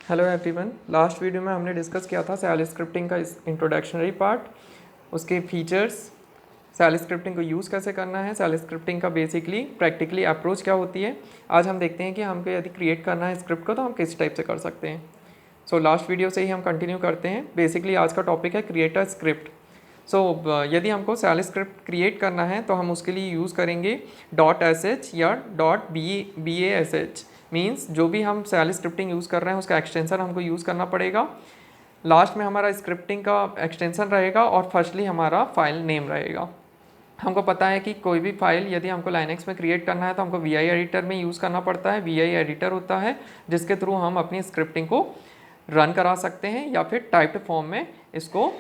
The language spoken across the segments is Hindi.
Hello everyone. लास्ट वीडियो में हमने डिस्कस किया था सेल स्क्रिप्टिंग का इंट्रोडक्शनरी पार्ट, उसके फीचर्स, सेल स्क्रिप्टिंग को यूज़ कैसे करना है, सेल स्क्रिप्टिंग का बेसिकली प्रैक्टिकली अप्रोच क्या होती है। आज हम देखते हैं कि हमको यदि क्रिएट करना है स्क्रिप्ट को तो हम किस टाइप से कर सकते हैं। सो लास्ट वीडियो से ही हम कंटिन्यू करते हैं। बेसिकली आज का टॉपिक है क्रिएट अ स्क्रिप्ट। यदि हमको सेल स्क्रिप्ट क्रिएट करना है तो हम उसके लिए यूज़ करेंगे .sh या .bash। मीन्स जो भी हम सेल स्क्रिप्टिंग यूज़ कर रहे हैं उसका एक्सटेंशन हमको यूज़ करना पड़ेगा। लास्ट में हमारा स्क्रिप्टिंग का एक्सटेंशन रहेगा और फर्स्टली हमारा फाइल नेम रहेगा। हमको पता है कि कोई भी फाइल यदि हमको लाइनेक्स में क्रिएट करना है तो हमको वी आई एडिटर में यूज़ करना पड़ता है। वी आई एडिटर होता है जिसके थ्रू हम अपनी स्क्रिप्टिंग को रन करा सकते हैं या फिर टाइप्ड फॉर्म में इसको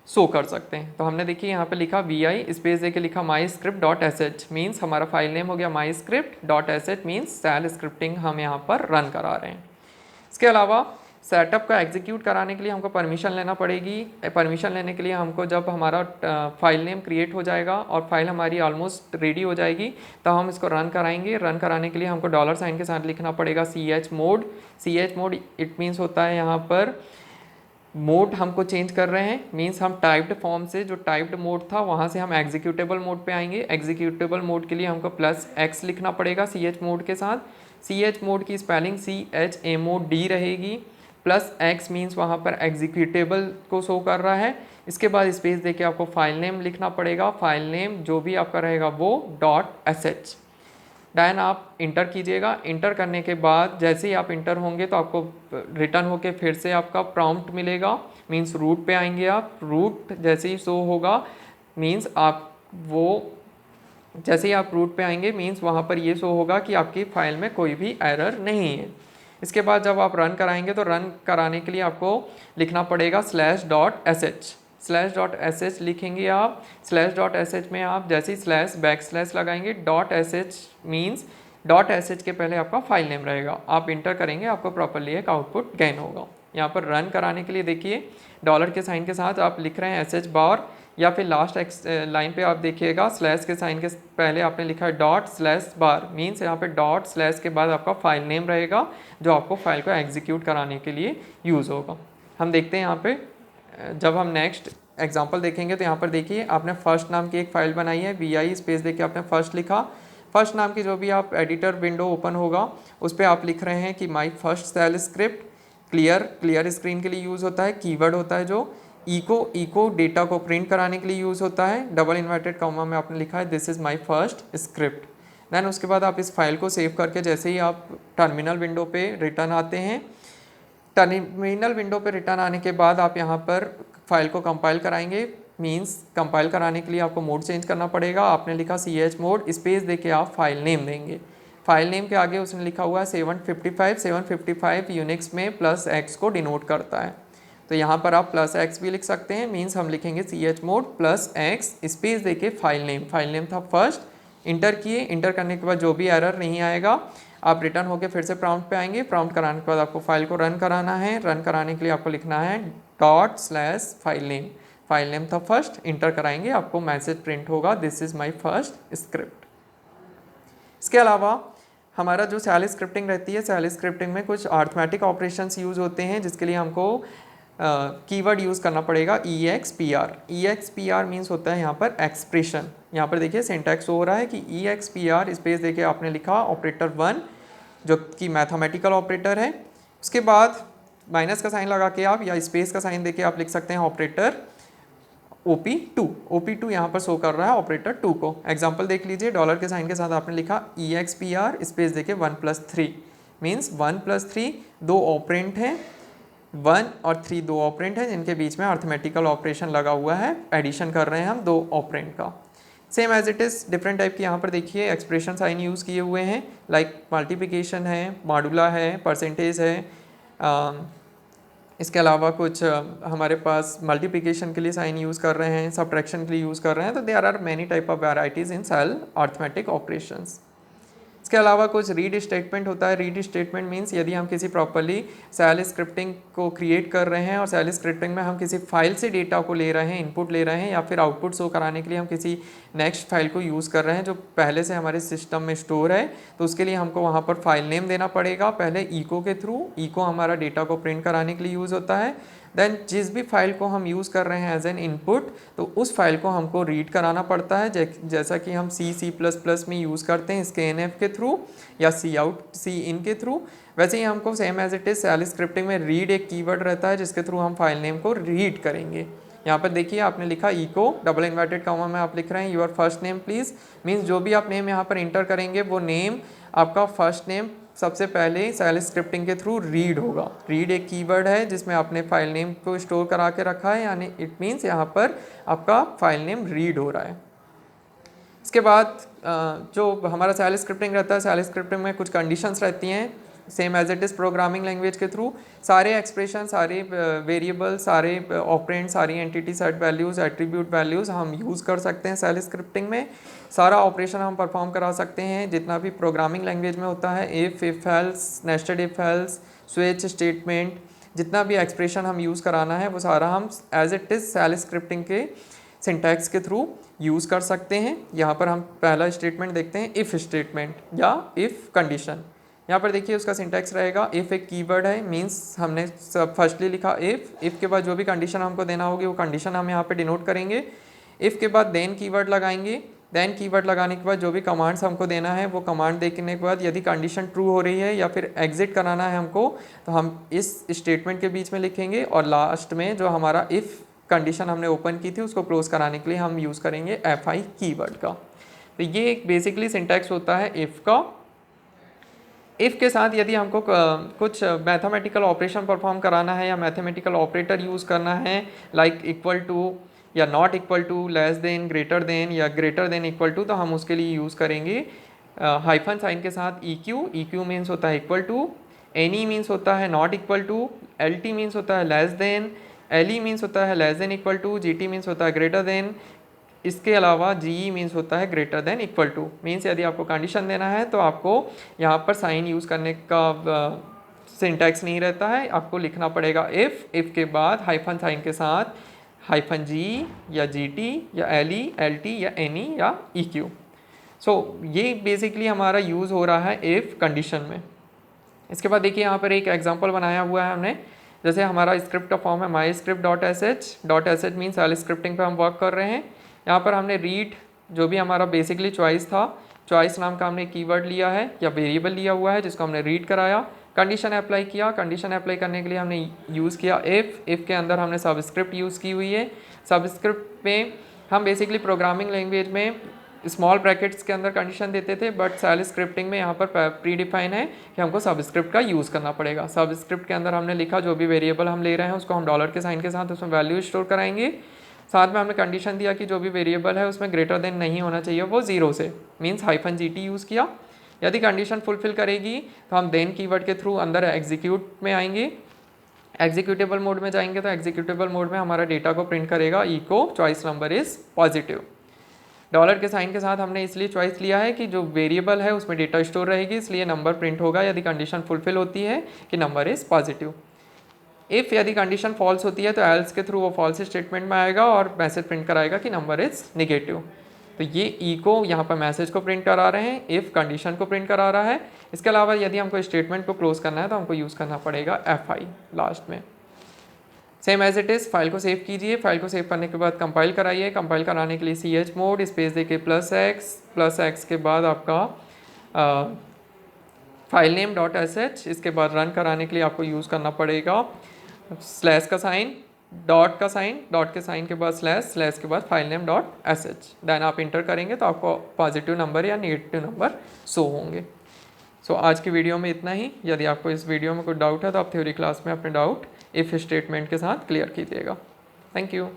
शो कर सकते हैं। तो हमने देखिए यहाँ पे लिखा वी आई स्पेस दे के लिखा my script dot S H, means हमारा फाइल नेम हो गया my script dot S H, means shell scripting हम यहाँ पर रन करा रहे हैं। इसके अलावा सेटअप का एग्जीक्यूट कराने के लिए हमको परमिशन लेना पड़ेगी। परमिशन लेने के लिए हमको जब हमारा फाइल नेम क्रिएट हो जाएगा और फाइल हमारी ऑलमोस्ट रेडी हो जाएगी तो हम इसको रन कराएंगे। रन कराने के लिए हमको $साइन के साथ लिखना पड़ेगा chmod। chmod इट मीन्स होता है यहाँ पर मोड हमको चेंज कर रहे हैं, मीन्स हम टाइप्ड फॉर्म से जो टाइप्ड मोड था वहाँ से हम एग्जीक्यूटेबल मोड पे आएंगे। एग्जीक्यूटेबल मोड के लिए हमको +X लिखना पड़ेगा chmod के साथ। chmod की स्पेलिंग CHMOD रहेगी। +X मीन्स वहाँ पर एग्जीक्यूटेबल को शो कर रहा है। इसके बाद स्पेस देके आपको फाइल नेम लिखना पड़ेगा। फाइल नेम जो भी आपका रहेगा वो .sh। दैन आप इंटर कीजिएगा। इंटर करने के बाद जैसे ही आप इंटर होंगे तो आपको रिटर्न होके फिर से आपका प्रॉम्प्ट मिलेगा, मीन्स रूट पे आएंगे आप। रूट जैसे ही शो होगा मीन्स आप वो जैसे ही आप रूट पे आएंगे मीन्स वहाँ पर ये शो होगा कि आपकी फाइल में कोई भी एरर नहीं है। इसके बाद जब आप रन कराएंगे तो रन कराने के लिए आपको लिखना पड़ेगा /.sh। /.sh लिखेंगे आप। /.sh में आप जैसे ही /बैकस्लैश लगाएंगे .sh मीन्स .sh के पहले आपका फाइल नेम रहेगा। आप इंटर करेंगे आपको प्रॉपरली एक आउटपुट गेन होगा। यहाँ पर रन कराने के लिए देखिए डॉलर के साइन के साथ आप लिख रहे हैं sh बार, या फिर लास्ट लाइन पे आप देखिएगा स्लैश के साइन के पहले आपने लिखा है ./बार, मीन्स यहाँ पे ./ के बाद आपका फाइल नेम रहेगा जो आपको फाइल को एग्जीक्यूट कराने के लिए यूज़ होगा। हम देखते हैं यहाँ पे जब हम नेक्स्ट एग्जांपल देखेंगे तो यहाँ पर देखिए आपने फर्स्ट नाम की एक फ़ाइल बनाई है। वी आई स्पेस देके आपने फर्स्ट लिखा। फर्स्ट नाम की जो भी आप एडिटर विंडो ओपन होगा उस पर आप लिख रहे हैं कि my first shell script. Clear screen के लिए यूज़ होता है। कीवर्ड होता है जो इको डेटा को प्रिंट कराने के लिए यूज़ होता है। डबल इन्वर्टेड कॉमा में आपने लिखा है this is my first script. Then उसके बाद आप इस फाइल को सेव करके जैसे ही आप टर्मिनल विंडो पे रिटर्न आते हैं, टर्मिनल विंडो पे रिटर्न आने के बाद आप यहाँ पर फाइल को कंपाइल कराएंगे। मीन्स कंपाइल कराने के लिए आपको मोड चेंज करना पड़ेगा। आपने लिखा chmod स्पेस देके आप फाइल नेम देंगे। फाइल नेम के आगे उसने लिखा हुआ है 755 यूनिक्स में +X को डिनोट करता है, तो यहाँ पर आप +X भी लिख सकते हैं। मीन्स हम लिखेंगे chmod +X स्पेस देके फाइल नेम था फर्स्ट। इंटर किए। इंटर करने के बाद जो भी एरर नहीं आएगा आप रिटर्न होके फिर से प्रॉम्प्ट पे आएंगे। प्रॉम्प्ट कराने के बाद आपको फाइल को रन कराना है। रन कराने के लिए आपको लिखना है फाइल नेम था फर्स्ट। इंटर कराएंगे आपको मैसेज प्रिंट होगा this is my first script. इसके अलावा हमारा जो सेल स्क्रिप्टिंग रहती है, सेल स्क्रिप्टिंग में कुछ अर्थमेटिक ऑपरेशंस यूज़ होते हैं जिसके लिए हमको कीवर्ड यूज़ करना पड़ेगा EXPR मीन्स होता है यहाँ पर एक्सप्रेशन। यहाँ पर देखिए सिंटैक्स हो रहा है कि EXPR स्पेस देके आपने लिखा ऑपरेटर 1 जो कि मैथमेटिकल ऑपरेटर है। उसके बाद माइनस का साइन लगा के आप या स्पेस का साइन देके आप लिख सकते हैं ऑपरेटर OP2 यहाँ पर शो कर रहा है ऑपरेटर 2 को। एग्जाम्पल देख लीजिए डॉलर के साइन के साथ आपने लिखा EXPR स्पेस देके 1+3 मीन्स 1+3 दो ऑपरेंट हैं। 1 और 3 दो ऑपरेंट हैं जिनके बीच में अर्थमेटिकल ऑपरेशन लगा हुआ है। एडिशन कर रहे हैं हम दो ऑपरेंट का। Same as it is different type की यहाँ पर देखिए एक्सप्रेशन साइन यूज़ किए हुए हैं, लाइक मल्टीप्लिकेशन है, मॉडुला है, परसेंटेज है। इसके अलावा कुछ हमारे पास मल्टीप्लिकेशन के लिए साइन यूज़ कर रहे हैं, सब्ट्रैक्शन के लिए यूज़ कर रहे हैं। तो there are many type of varieties in shell arithmetic operations. इसके अलावा कुछ रीड स्टेटमेंट होता है। रीड स्टेटमेंट मीन्स यदि हम किसी प्रॉपरली सेल स्क्रिप्टिंग को क्रिएट कर रहे हैं और सेल स्क्रिप्टिंग में हम किसी फाइल से डेटा को ले रहे हैं, इनपुट ले रहे हैं, या फिर आउटपुट शो कराने के लिए हम किसी नेक्स्ट फाइल को यूज़ कर रहे हैं जो पहले से हमारे सिस्टम में स्टोर है, तो उसके लिए हमको वहाँ पर फाइल नेम देना पड़ेगा पहले इको के थ्रू। इको हमारा डेटा को प्रिंट कराने के लिए यूज़ होता है। देन जिस भी फाइल को हम यूज़ कर रहे हैं एज एन इनपुट, तो उस फाइल को हमको रीड कराना पड़ता है, जैसा कि हम C++ में यूज़ करते हैं scanf के थ्रू या Cout/Cin के थ्रू। वैसे ही हमको same as it is shell scripting में रीड एक कीवर्ड रहता है जिसके थ्रू हम फाइल नेम को रीड करेंगे। यहाँ पर देखिए आपने लिखा इको डबल इन्वर्टेड कॉमा में आप लिख रहे हैं your first name please, means जो भी आप नेम यहाँ पर इंटर करेंगे वो नेम आपका फर्स्ट नेम सबसे पहले सेल स्क्रिप्टिंग के थ्रू रीड होगा। रीड एक कीवर्ड है जिसमें आपने फाइल नेम को स्टोर करा के रखा है, यानी इट मीन्स यहाँ पर आपका फाइल नेम रीड हो रहा है। इसके बाद जो हमारा सेल स्क्रिप्टिंग रहता है, सेल स्क्रिप्टिंग में कुछ कंडीशंस रहती हैं same as it is programming language के थ्रू। सारे एक्सप्रेशन, सारे वेरिएबल, सारे ऑपरेंड, सारी entity set values, attribute values हम यूज़ कर सकते हैं सेल स्क्रिप्टिंग में। सारा ऑपरेशन हम परफॉर्म करा सकते हैं जितना भी प्रोग्रामिंग लैंग्वेज में होता है, if else, nested if else, switch statement, जितना भी एक्सप्रेशन हम यूज़ कराना है वो सारा हम as it is shell scripting के सिंटैक्स के थ्रू यूज़ कर सकते हैं। यहाँ पर हम पहला स्टेटमेंट देखते हैं, इफ़ स्टेटमेंट या इफ़ कंडीशन। यहाँ पर देखिए उसका सिंटैक्स रहेगा, इफ़ एक कीवर्ड है, मींस हमने सब फर्स्टली लिखा इफ़ के बाद जो भी कंडीशन हमको देना होगी वो कंडीशन हम यहाँ पे डिनोट करेंगे। इफ़ के बाद देन कीवर्ड लगाएंगे। देन कीवर्ड लगाने के बाद जो भी कमांड्स हमको देना है वो कमांड देखने के बाद यदि कंडीशन ट्रू हो रही है या फिर एग्जिट कराना है हमको, तो हम इस स्टेटमेंट के बीच में लिखेंगे और लास्ट में जो हमारा इफ़ कंडीशन हमने ओपन की थी उसको क्लोज कराने के लिए हम यूज़ करेंगे fi कीवर्ड का। तो ये एक बेसिकली सिंटैक्स होता है इफ़ का। इफ़ के साथ यदि हमको कुछ मैथमेटिकल ऑपरेशन परफॉर्म कराना है या मैथमेटिकल ऑपरेटर यूज़ करना है, लाइक इक्वल टू या not equal to, less than, greater than या ग्रेटर देन इक्वल टू, तो हम उसके लिए यूज़ करेंगे हाइफन साइन के साथ EQ मीन्स होता है इक्वल टू, NE मीन्स होता है not equal to, LT means होता है लेस देन, LE मीन्स होता है less than equal to, GT means होता है ग्रेटर देन। इसके अलावा GE मीन्स होता है greater than equal to. Means यदि आपको कंडीशन देना है तो आपको यहाँ पर साइन यूज़ करने का सिंटैक्स नहीं रहता है, आपको लिखना पड़ेगा इफ़ के बाद हाइफन साइन के साथ हाइफन G या GT या LE, LT या NE या EQ। सो ये बेसिकली हमारा यूज़ हो रहा है इफ़ कंडीशन में। इसके बाद देखिए यहाँ पर एक एग्जांपल बनाया हुआ है हमने, जैसे हमारा स्क्रिप्ट का फॉर्म है myscript.sh मीन्स सेल स्क्रिप्टिंग पे हम वर्क कर रहे हैं। यहाँ पर हमने रीड जो भी हमारा बेसिकली चॉइस था, चॉइस नाम का हमने कीवर्ड लिया है या वेरिएबल लिया हुआ है जिसको हमने रीड कराया। कंडीशन अप्लाई किया, कंडीशन अप्लाई करने के लिए हमने यूज़ किया इफ़ के अंदर हमने सबस्क्रिप्ट यूज़ की हुई है। सबस्क्रिप्ट में हम बेसिकली प्रोग्रामिंग लैंग्वेज में स्मॉल ब्रैकेट्स के अंदर कंडीशन देते थे, बट सेल स्क्रिप्टिंग में यहाँ पर प्री डिफाइन है कि हमको सबस्क्रिप्ट का यूज़ करना पड़ेगा। सबस्क्रिप्ट के अंदर हमने लिखा जो भी वेरिएबल हम ले रहे हैं उसको हम डॉलर के साइन के साथ उसमें वैल्यू स्टोर कराएंगे। साथ में हमने कंडीशन दिया कि जो भी वेरिएबल है उसमें ग्रेटर देन नहीं होना चाहिए वो 0 से, मीन्स हाइफन GT यूज़ किया। यदि कंडीशन फुलफिल करेगी तो हम देन कीवर्ड के थ्रू अंदर एग्जीक्यूट में आएंगे, एग्जीक्यूटेबल मोड में जाएंगे तो एग्जीक्यूटेबल मोड में हमारा डेटा को प्रिंट करेगा echo choice number is positive. Dollar के साइन के साथ हमने इसलिए चॉइस लिया है कि जो वेरिएबल है उसमें डेटा स्टोर रहेगी, इसलिए नंबर प्रिंट होगा यदि कंडीशन फुलफिल होती है कि नंबर इज़ पॉजिटिव। इफ़ यदि कंडीशन फॉल्स होती है तो एल्स के थ्रू वो फॉल्स स्टेटमेंट में आएगा और मैसेज प्रिंट कराएगा कि नंबर इज़ नेगेटिव। तो ये इको यहाँ पर मैसेज को प्रिंट करा रहे हैं, इफ़ कंडीशन को प्रिंट करा रहा है। इसके अलावा यदि हमको स्टेटमेंट को क्लोज करना है तो हमको यूज़ करना पड़ेगा fi लास्ट में। Same as it is file को सेव कीजिए, फाइल को सेव करने के बाद कंपाइल कराइए। कंपाइल कराने के लिए chmod स्पेस देके +x के बाद आपका फाइल नेम .sh, इसके बाद रन कराने के लिए आपको यूज़ करना पड़ेगा स्लैश का साइन, डॉट के साइन के बाद स्लैश के बाद फाइल नेम .sh। देन आप इंटर करेंगे तो आपको पॉजिटिव नंबर या नेगेटिव नंबर शो होंगे। सो आज की वीडियो में इतना ही। यदि आपको इस वीडियो में कोई डाउट है तो आप थ्योरी क्लास में अपने डाउट इफ़ स्टेटमेंट के साथ क्लियर कीजिएगा। Thank you.